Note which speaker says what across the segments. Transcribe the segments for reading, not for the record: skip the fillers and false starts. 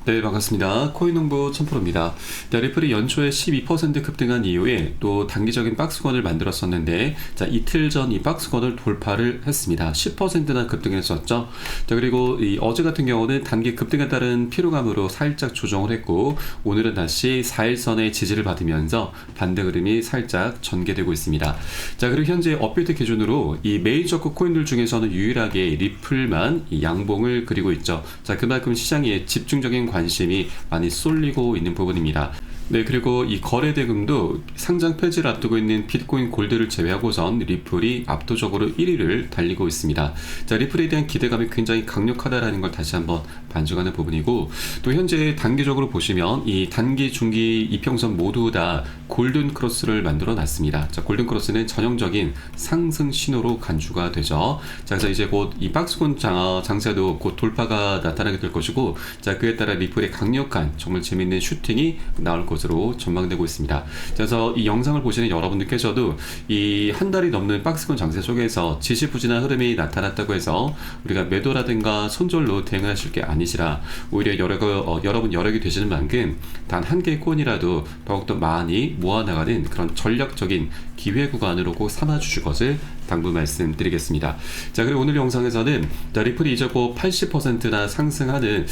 Speaker 1: 네, 반갑습니다. 코인농부 천프로입니다. 네, 리플이 연초에 12% 급등한 이후에 또 단기적인 박스권을 만들었었는데, 자, 이틀 전 이 박스권을 돌파를 했습니다. 10%나 급등했었죠. 자, 그리고 어제 같은 경우는 단기 급등에 따른 피로감으로 살짝 조정을 했고, 오늘은 다시 4일선의 지지를 받으면서 반대 흐름이 살짝 전개되고 있습니다. 자, 그리고 현재 업비트 기준으로 이 메이저급 코인들 중에서는 유일하게 리플만 이 양봉을 그리고 있죠. 자, 그만큼 시장에 집중적인 관심이 많이 쏠리고 있는 부분입니다. 네, 그리고 이 거래 대금도 상장 폐지를 앞두고 있는 비트코인 골드를 제외하고선 리플이 압도적으로 1위를 달리고 있습니다. 자, 리플에 대한 기대감이 굉장히 강력하다라는 걸 다시 한번 반증하는 부분이고, 또 현재 단기적으로 보시면 이 단기, 중기, 이평선 모두 다 골든 크로스를 만들어 놨습니다. 자, 골든 크로스는 전형적인 상승 신호로 간주가 되죠. 자, 그래서 이제 곧 이 박스권 장세도 곧 돌파가 나타나게 될 것이고, 자, 그에 따라 리플의 강력한 정말 재밌는 슈팅이 나올 것으로 전망되고 있습니다. 그래서 이 영상을 보시는 여러분들께서도 이 한 달이 넘는 박스권 장세 속에서 지지부진한 흐름이 나타났다고 해서 우리가 매도라든가 손절로 대응하실 게 아니시라, 오히려 여러분 여력이 되시는 만큼 단 한 개의 코인이라도 더욱더 많이 모아나가는 그런 전략적인 기회 구간으로 꼭 삼아주실 것을 당부 말씀드리겠습니다. 자, 그리고 오늘 영상에서는 리플이 이제 곧 80%나 상승하는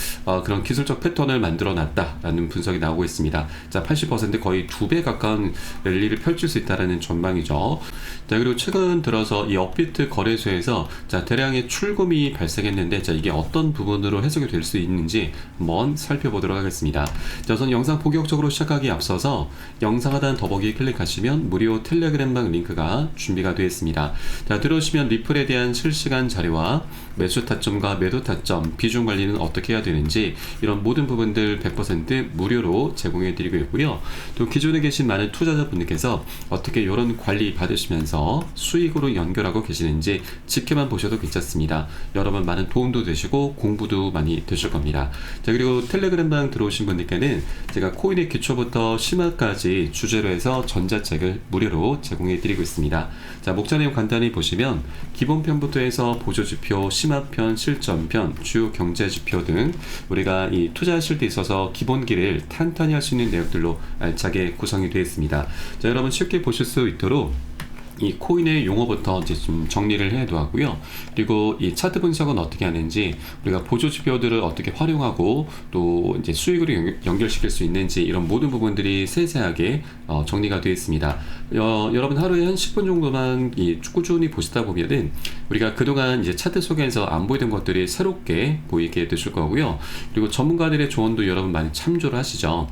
Speaker 1: 그런 기술적 패턴을 만들어 놨다라는 분석이 나오고 있습니다. 자, 80% 거의 2배 가까운 랠리를 펼칠 수 있다라는 전망이죠. 자, 그리고 최근 들어서 이 업비트 거래소에서 자, 대량의 출금이 발생했는데, 자, 이게 어떤 부분으로 해석이 될 수 있는지 한번 살펴보도록 하겠습니다. 자, 우선 영상 본격적으로 시작하기 앞서서 영상 하단 더보기 클릭하시면 무료 텔레그램방 링크가 준비가 되어 있습니다. 자, 들어오시면 리플에 대한 실시간 자료와 매수 타점과 매도 타점, 비중 관리는 어떻게 해야 되는지 이런 모든 부분들 100% 무료로 제공해 드리고 있고요. 또 기존에 계신 많은 투자자분들께서 어떻게 이런 관리 받으시면서 수익으로 연결하고 계시는지 지켜만 보셔도 괜찮습니다. 여러분 많은 도움도 되시고 공부도 많이 되실 겁니다. 자, 그리고 텔레그램방 들어오신 분들께는 제가 코인의 기초부터 심화까지 주제로 해서 전자책을 무료로 제공해 드리고 있습니다. 자, 목차 내용 간단히 보시면 기본편부터 해서 보조지표, 심화편, 실전편, 주요 경제지표 등 우리가 이 투자하실 때 있어서 기본기를 탄탄히 할 수 있는 내용들로 알차게 구성이 되어 있습니다. 자, 여러분 쉽게 보실 수 있도록 이 코인의 용어부터 이제 좀 정리를 해 두었고요. 그리고 이 차트 분석은 어떻게 하는지, 우리가 보조 지표들을 어떻게 활용하고 또 이제 수익으로 연결시킬 수 있는지, 이런 모든 부분들이 세세하게 정리가 되어 있습니다. 여러분 하루에 한 10분 정도만 꾸준히 보시다 보면은 우리가 그동안 이제 차트 속에서 안 보이던 것들이 새롭게 보이게 되실 거고요. 그리고 전문가들의 조언도 여러분 많이 참조를 하시죠.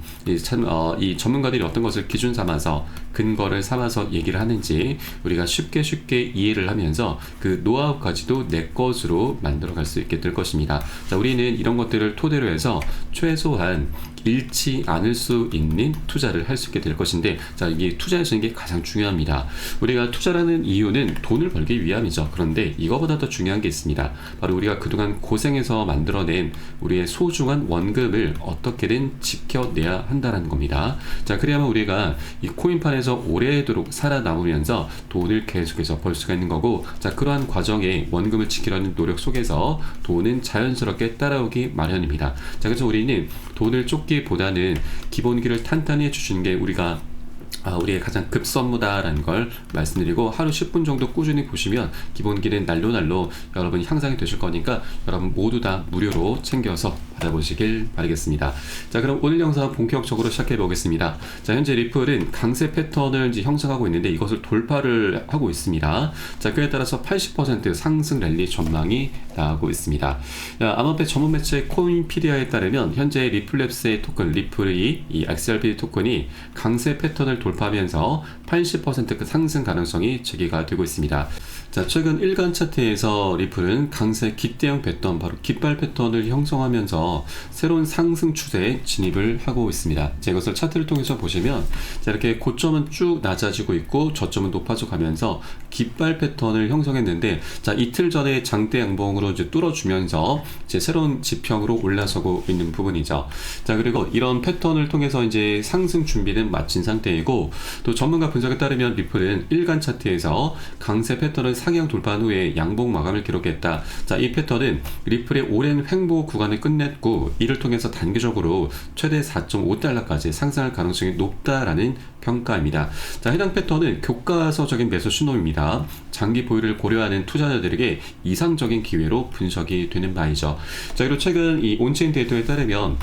Speaker 1: 이 전문가들이 어떤 것을 기준 삼아서 근거를 삼아서 얘기를 하는지 우리가 쉽게 이해를 하면서 그 노하우까지도 내 것으로 만들어 갈 수 있게 될 것입니다. 자, 우리는 이런 것들을 토대로 해서 최소한 잃지 않을 수 있는 투자를 할 수 있게 될 것인데, 자, 이게 투자하시는 게 가장 중요합니다. 우리가 투자라는 이유는 돈을 벌기 위함이죠. 그런데 이거보다 더 중요한 게 있습니다. 바로 우리가 그동안 고생해서 만들어낸 우리의 소중한 원금을 어떻게든 지켜내야 한다는 겁니다. 자, 그래야만 우리가 이 코인판에서 오래도록 살아남으면서 돈을 계속해서 벌 수가 있는 거고, 자, 그러한 과정에 원금을 지키려는 노력 속에서 돈은 자연스럽게 따라오기 마련입니다. 자, 그래서 우리는 돈을 쫓기보다는 기본기를 탄탄히 해주시는 게 우리의 가장 급선무다라는 걸 말씀드리고, 하루 10분 정도 꾸준히 보시면 기본기는 날로 여러분이 향상이 되실 거니까 여러분 모두 다 무료로 챙겨서 받아보시길 바라겠습니다. 자, 그럼 오늘 영상 본격적으로 시작해 보겠습니다. 자, 현재 리플은 강세 패턴을 이제 형성하고 있는데 이것을 돌파를 하고 있습니다. 자, 그에 따라서 80% 상승 랠리 전망이 나오고 있습니다. 암호화폐 전문 매체 코인피디아에 따르면 현재 리플랩스의 토큰 리플의 이 XRP 토큰이 강세 패턴을 돌파하면서 80% 상승 가능성이 제기가 되고 있습니다. 자, 최근 일간 차트에서 리플은 강세 기대형 패턴, 바로 깃발 패턴을 형성하면서 새로운 상승 추세에 진입을 하고 있습니다. 자, 이것을 차트를 통해서 보시면, 자, 이렇게 고점은 쭉 낮아지고 있고 저점은 높아져 가면서 깃발 패턴을 형성했는데, 자, 이틀 전에 장대 양봉으로 이제 뚫어주면서 이제 새로운 지평으로 올라서고 있는 부분이죠. 자, 그리고 이런 패턴을 통해서 이제 상승 준비는 마친 상태이고, 또 전문가 분석에 따르면 리플은 일간 차트에서 강세 패턴을 상향 돌파 후에 양봉 마감을 기록했다. 자, 이 패턴은 리플의 오랜 횡보 구간을 끝냈고 이를 통해서 단기적으로 최대 4.5달러까지 상승할 가능성이 높다라는 평가입니다. 자, 해당 패턴은 교과서적인 매수 신호입니다. 장기 보유를 고려하는 투자자들에게 이상적인 기회로 분석이 되는 바이죠. 자, 그리고 최근 이 온체인 데이터에 따르면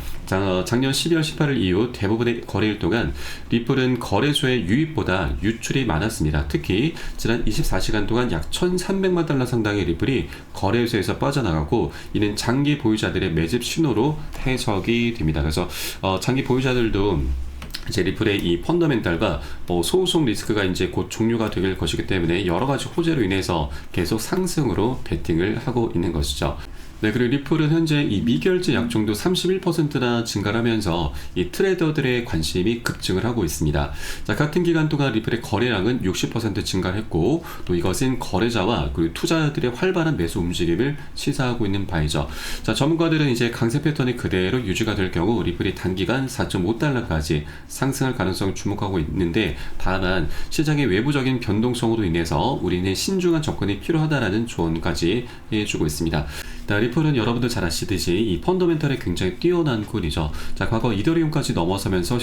Speaker 1: 작년 12월 18일 이후 대부분의 거래일 동안 리플은 거래소의 유입보다 유출이 많았습니다. 특히 지난 24시간 동안 약 1,300만 달러 상당의 리플이 거래소에서 빠져나가고 이는 장기 보유자들의 매집 신호로 해석이 됩니다. 그래서 장기 보유자들도 이제 리플의 이 펀더멘탈과 소송 리스크가 이제 곧 종료가 될 것이기 때문에 여러 가지 호재로 인해서 계속 상승으로 베팅을 하고 있는 것이죠. 네, 그리고 리플은 현재 이 미결제 약정도 31%나 증가하면서 이 트레이더들의 관심이 급증을 하고 있습니다. 자, 같은 기간 동안 리플의 거래량은 60% 증가했고 또 이것은 거래자와 그리고 투자자들의 활발한 매수 움직임을 시사하고 있는 바이죠. 자, 전문가들은 이제 강세 패턴이 그대로 유지가 될 경우 리플이 단기간 4.5달러까지 상승할 가능성을 주목하고 있는데 다만 시장의 외부적인 변동성으로 인해서 우리는 신중한 접근이 필요하다라는 조언까지 해주고 있습니다. 자, 리플은 여러분들 잘 아시듯이 이 펀더멘털에 굉장히 뛰어난 꼴이죠. 자, 과거 이더리움까지 넘어서면서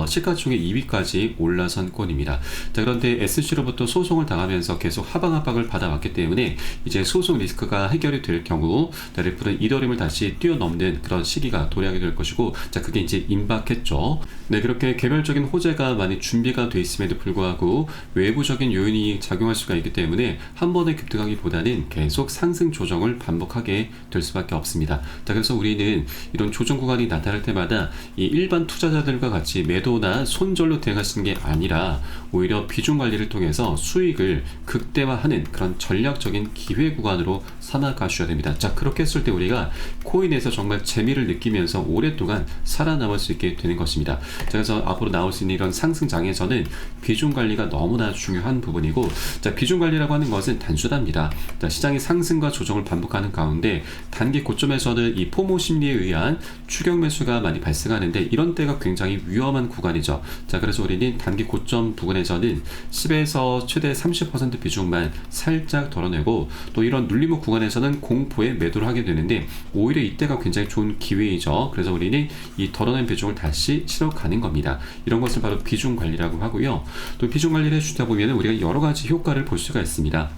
Speaker 1: 시가총액 2위까지 올라선 꼴입니다. 자, 그런데 SC로부터 소송을 당하면서 계속 하방 압박을 받아왔기 때문에 이제 소송 리스크가 해결이 될 경우 자, 리플은 이더리움을 다시 뛰어넘는 그런 시기가 도래하게 될 것이고 자, 그게 이제 임박했죠. 네, 그렇게 개별적인 호재가 많이 준비가 돼 있음에도 불구하고 외부적인 요인이 작용할 수가 있기 때문에 한 번에 급등하기보다는 계속 상승 조정을 반복하게 될 수밖에 없습니다. 자, 그래서 우리는 이런 조정 구간이 나타날 때마다 이 일반 투자자들과 같이 매도나 손절로 대응하시는 게 아니라 오히려 비중 관리를 통해서 수익을 극대화하는 그런 전략적인 기회 구간으로 삼아 가셔야 됩니다. 자, 그렇게 했을 때 우리가 코인에서 정말 재미를 느끼면서 오랫동안 살아남을 수 있게 되는 것입니다. 자, 그래서 앞으로 나올 수 있는 이런 상승장에서는 비중 관리가 너무나 중요한 부분이고 자, 비중 관리라고 하는 것은 단순합니다. 자, 시장의 상승과 조정을 반복하는 가운데 단기 고점에서는 이 포모 심리에 의한 추격 매수가 많이 발생하는데 이런 때가 굉장히 위험한 구간이죠. 자, 그래서 우리는 단기 고점 부근에서는 10에서 최대 30% 비중만 살짝 덜어내고 또 이런 눌림목 구간에서는 공포에 매도를 하게 되는데 오히려 이때가 굉장히 좋은 기회이죠. 그래서 우리는 이 덜어낸 비중을 다시 실어가는 겁니다. 이런 것을 바로 비중 관리라고 하고요. 또 비중 관리를 해주다 보면 우리가 여러 가지 효과를 볼 수가 있습니다.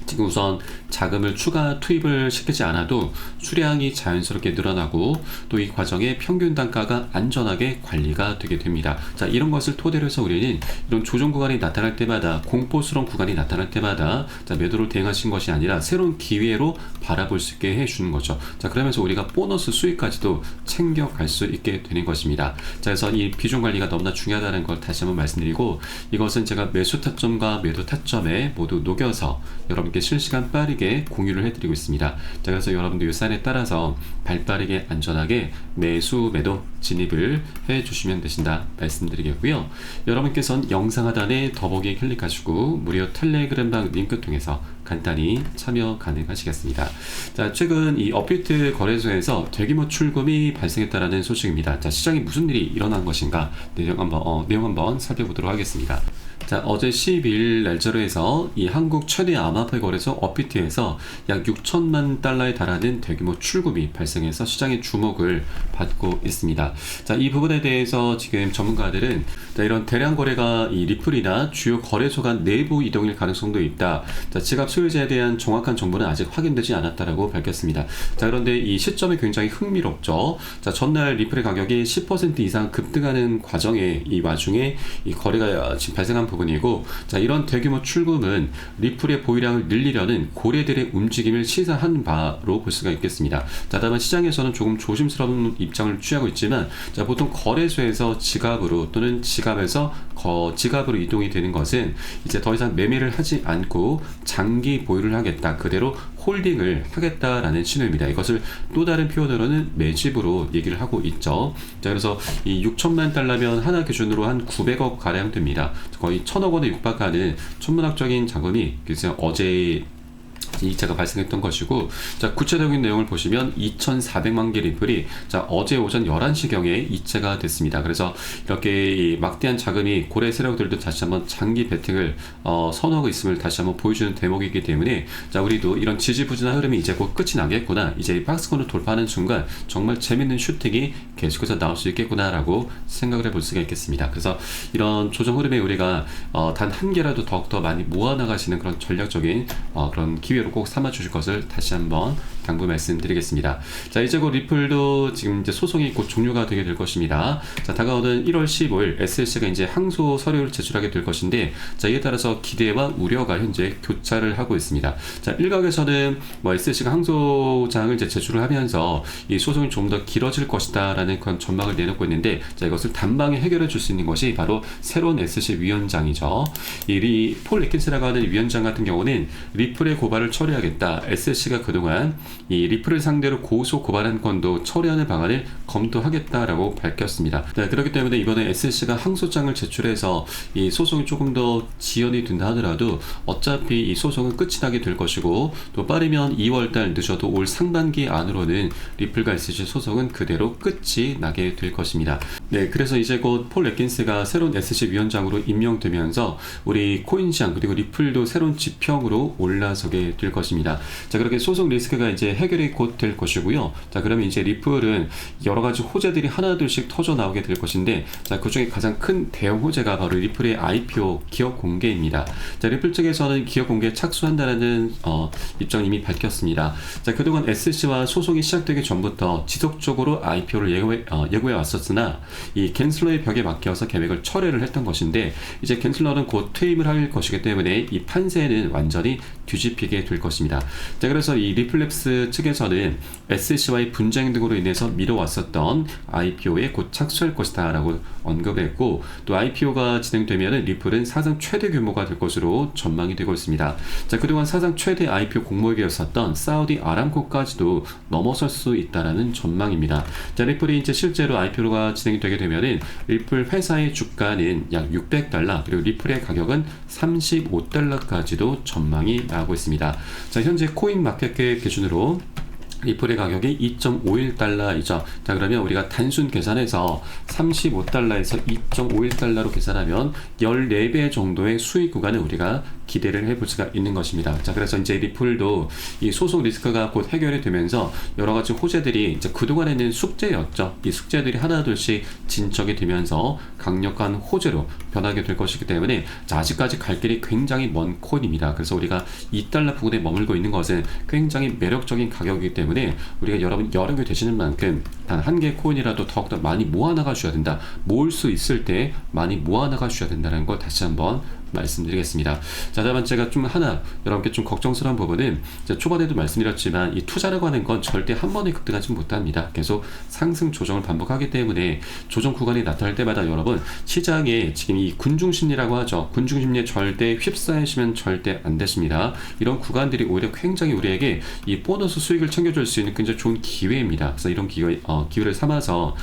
Speaker 1: 지금 우선 자금을 추가 투입을 시키지 않아도 수량이 자연스럽게 늘어나고 또 이 과정에 평균 단가가 안전하게 관리가 되게 됩니다. 자, 이런 것을 토대로 해서 우리는 이런 조정 구간이 나타날 때마다 공포스러운 구간이 나타날 때마다 자, 매도를 대응하신 것이 아니라 새로운 기회로 바라볼 수 있게 해주는 거죠. 자, 그러면서 우리가 보너스 수익까지도 챙겨갈 수 있게 되는 것입니다. 자, 그래서 이 비중 관리가 너무나 중요하다는 걸 다시 한번 말씀드리고 이것은 제가 매수 타점과 매도 타점에 모두 녹여서 여러분께 실시간 빠르게 공유를 해드리고 있습니다. 자, 그래서 여러분들 이 사인에 따라서 발빠르게 안전하게 매수 매도 진입을 해주시면 되신다 말씀드리겠고요. 여러분께서는 영상 하단에 더보기에 클릭하시고 무료 텔레그램방 링크 통해서 간단히 참여 가능하시겠습니다. 자, 최근 이 업비트 거래소에서 대규모 출금이 발생했다라는 소식입니다. 자, 시장에 무슨 일이 일어난 것인가 내용 한번 살펴보도록 하겠습니다. 자, 어제 12일 날짜로 해서 이 한국 최대 암호화폐 거래소 업비트에서 약 6천만 달러에 달하는 대규모 출금이 발생해서 시장의 주목을 받고 있습니다. 자, 이 부분에 대해서 지금 전문가들은 자, 이런 대량 거래가 이 리플이나 주요 거래소 간 내부 이동일 가능성도 있다. 자, 지갑 소유자에 대한 정확한 정보는 아직 확인되지 않았다라고 밝혔습니다. 자, 그런데 이 시점이 굉장히 흥미롭죠. 자, 전날 리플의 가격이 10% 이상 급등하는 과정에 이 와중에 이 거래가 지금 발생한 부분이고 자, 이런 대규모 출금은 리플의 보유량을 늘리려는 고래들의 움직임을 시사한 바로 볼 수가 있겠습니다. 자, 다만 시장에서는 조금 조심스러운 입장을 취하고 있지만 자, 보통 거래소에서 지갑으로 또는 지갑에서 지갑으로 이동이 되는 것은 이제 더 이상 매매를 하지 않고 장기 보유를 하겠다. 그대로 홀딩을 하겠다라는 신호입니다. 이것을 또 다른 표현으로는 매집으로 얘기를 하고 있죠. 자, 그래서 이 6천만 달러면 하나 기준으로 한 900억 가량 됩니다. 거의 1,000억 원에 육박하는 천문학적인 자금이 그래서 어제 이자가 발생했던 것이고, 자, 구체적인 내용을 보시면 2,400만 개 리플이 자, 어제 오전 11시경에 이체가 됐습니다. 그래서 이렇게 이 막대한 자금이 고래 세력들도 다시 한번 장기 베팅을 선호하고 있음을 다시 한번 보여주는 대목이기 때문에, 자, 우리도 이런 지지부진한 흐름이 이제 곧 끝이 나겠구나, 이제 박스권을 돌파하는 순간 정말 재밌는 슈팅이 계속해서 나올 수 있겠구나라고 생각을 해볼 수가 있겠습니다. 그래서 이런 조정 흐름에 우리가 단 한 개라도 더욱더 많이 모아나가시는 그런 전략적인 그런 기회로 꼭 삼아 주실 것을 다시 한번 당부 말씀드리겠습니다. 자, 이제 곧 리플도 지금 이제 소송이 곧 종료가 되게 될 것입니다. 자, 다가오는 1월 15일 SSC가 이제 항소 서류를 제출하게 될 것인데, 자, 이에 따라서 기대와 우려가 현재 교차를 하고 있습니다. 자, 일각에서는 뭐 SSC가 항소장을 이제 제출을 하면서 이 소송이 좀 더 길어질 것이다라는 그런 전망을 내놓고 있는데, 자, 이것을 단방에 해결해 줄 수 있는 것이 바로 새로운 SSC 위원장이죠. 이 폴 애킨스라고 하는 위원장 같은 경우는 리플의 고발을 처리하겠다, SSC가 그동안 이 리플을 상대로 고소 고발한 건도 처리하는 방안을 검토하겠다라고 밝혔습니다. 네, 그렇기 때문에 이번에 SSC가 항소장을 제출해서 이 소송이 조금 더 지연이 된다 하더라도 어차피 이 소송은 끝이 나게 될 것이고, 또 빠르면 2월달 늦어도 올 상반기 안으로는 리플과 SSC 소송은 그대로 끝이 나게 될 것입니다. 네, 그래서 이제 곧 폴 애킨스가 새로운 SSC 위원장으로 임명되면서 우리 코인 시장 그리고 리플도 새로운 지평으로 올라서게 될 것입니다. 자, 그렇게 소송 리스크가 이제 해결이 곧 될 것이고요. 자, 그러면 이제 리플은 여러 가지 호재들이 하나둘씩 터져 나오게 될 것인데, 자, 그 중에 가장 큰 대형 호재가 바로 리플의 IPO 기업 공개입니다. 자, 리플 측에서는 기업 공개에 착수한다는 입장 이미 밝혔습니다. 자, 그동안 SSC와 소송이 시작되기 전부터 지속적으로 IPO를 예고해 왔었으나 이 갠슬러의 벽에 막혀서 계획을 철회를 했던 것인데, 이제 갠슬러는 곧 퇴임을 할 것이기 때문에 이 판세는 완전히 뒤집히게 될 것입니다. 자, 그래서 이 리플랩스 측에서는 SSC와의 분쟁 등으로 인해서 미뤄왔었던 IPO에 곧 착수할 것이다 라고 언급을 했고, 또 IPO가 진행되면 리플은 사상 최대 규모가 될 것으로 전망이 되고 있습니다. 자, 그동안 사상 최대 IPO 공모기였었던 사우디 아람코까지도 넘어설 수 있다라는 전망입니다. 자, 리플이 이제 실제로 IPO가 진행되게 되면은 리플 회사의 주가는 약 $600, 그리고 리플의 가격은 $35까지도 전망이 나오고 있습니다. 자, 현재 코인 마켓캡 기준으로 리플의 가격이 2.51달러이죠. 자, 그러면 우리가 단순 계산해서 35달러에서 2.51달러로 계산하면 14배 정도의 수익 구간을 우리가 기대를 해볼 수가 있는 것입니다. 자, 그래서 이제 리플도 이 소송 리스크가 곧 해결이 되면서 여러 가지 호재들이 이제 그동안에는 숙제였죠. 이 숙제들이 하나둘씩 진척이 되면서 강력한 호재로 변하게 될 것이기 때문에, 자, 아직까지 갈 길이 굉장히 먼 코인입니다. 그래서 우리가 2달러 부근에 머물고 있는 것은 굉장히 매력적인 가격이기 때문에 우리가 여러분 여력이 되시는 만큼 단 한 개 코인이라도 더욱더 많이 모아나가 주셔야 된다. 모을 수 있을 때 많이 모아나가 주셔야 된다는 걸 다시 한번 말씀드리겠습니다. 자, 다만 제가 좀 하나 여러분께 좀 걱정스러운 부분은, 초반에도 말씀드렸지만 이 투자라고 하는 건 절대 한 번에 급등하지 못합니다. 계속 상승 조정을 반복하기 때문에 조정 구간이 나타날 때마다 여러분 시장에 지금 이 군중심리라고 하죠. 군중심리에 절대 휩싸이시면 절대 안 되십니다. 이런 구간들이 오히려 굉장히 우리에게 이 보너스 수익을 챙겨줄 수 있는 굉장히 좋은 기회입니다. 그래서 이런 기회를 삼아서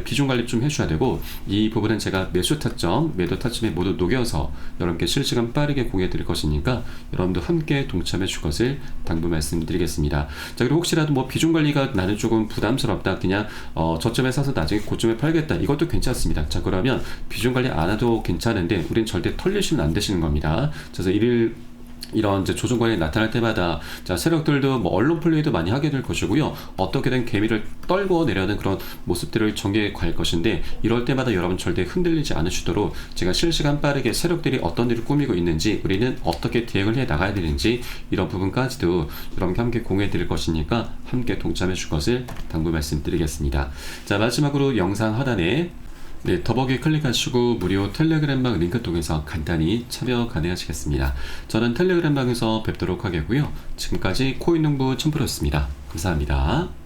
Speaker 1: 비중 관리 좀 해주셔야 되고, 이 부분은 제가 매수 타점, 매도 타점에 모두 녹여서 여러분께 실시간 빠르게 공유해 드릴 것이니까 여러분도 함께 동참해 줄 것을 당부 말씀드리겠습니다. 자, 그리고 혹시라도 뭐 비중 관리가 나는 조금 부담스럽다, 그냥 저점에 사서 나중에 고점에 팔겠다, 이것도 괜찮습니다. 자, 그러면 비중 관리 안 해도 괜찮은데 우린 절대 털리시면 안 되시는 겁니다. 그래서 이런 이제 조정 관이 나타날 때마다, 자, 세력들도 뭐 언론 플레이도 많이 하게 될 것이고요. 어떻게든 개미를 떨고 내려는 그런 모습들을 전개해 갈 것인데, 이럴 때마다 여러분 절대 흔들리지 않으시도록 제가 실시간 빠르게 세력들이 어떤 일을 꾸미고 있는지, 우리는 어떻게 대응을 해 나가야 되는지, 이런 부분까지도 여러분께 함께 공유해 드릴 것이니까 함께 동참해 줄 것을 당부 말씀드리겠습니다. 자, 마지막으로 영상 하단에 더보기 클릭하시고 무료 텔레그램방 링크 통해서 간단히 참여 가능하시겠습니다. 저는 텔레그램방에서 뵙도록 하겠고요. 지금까지 코인농부 첨프로였습니다. 감사합니다.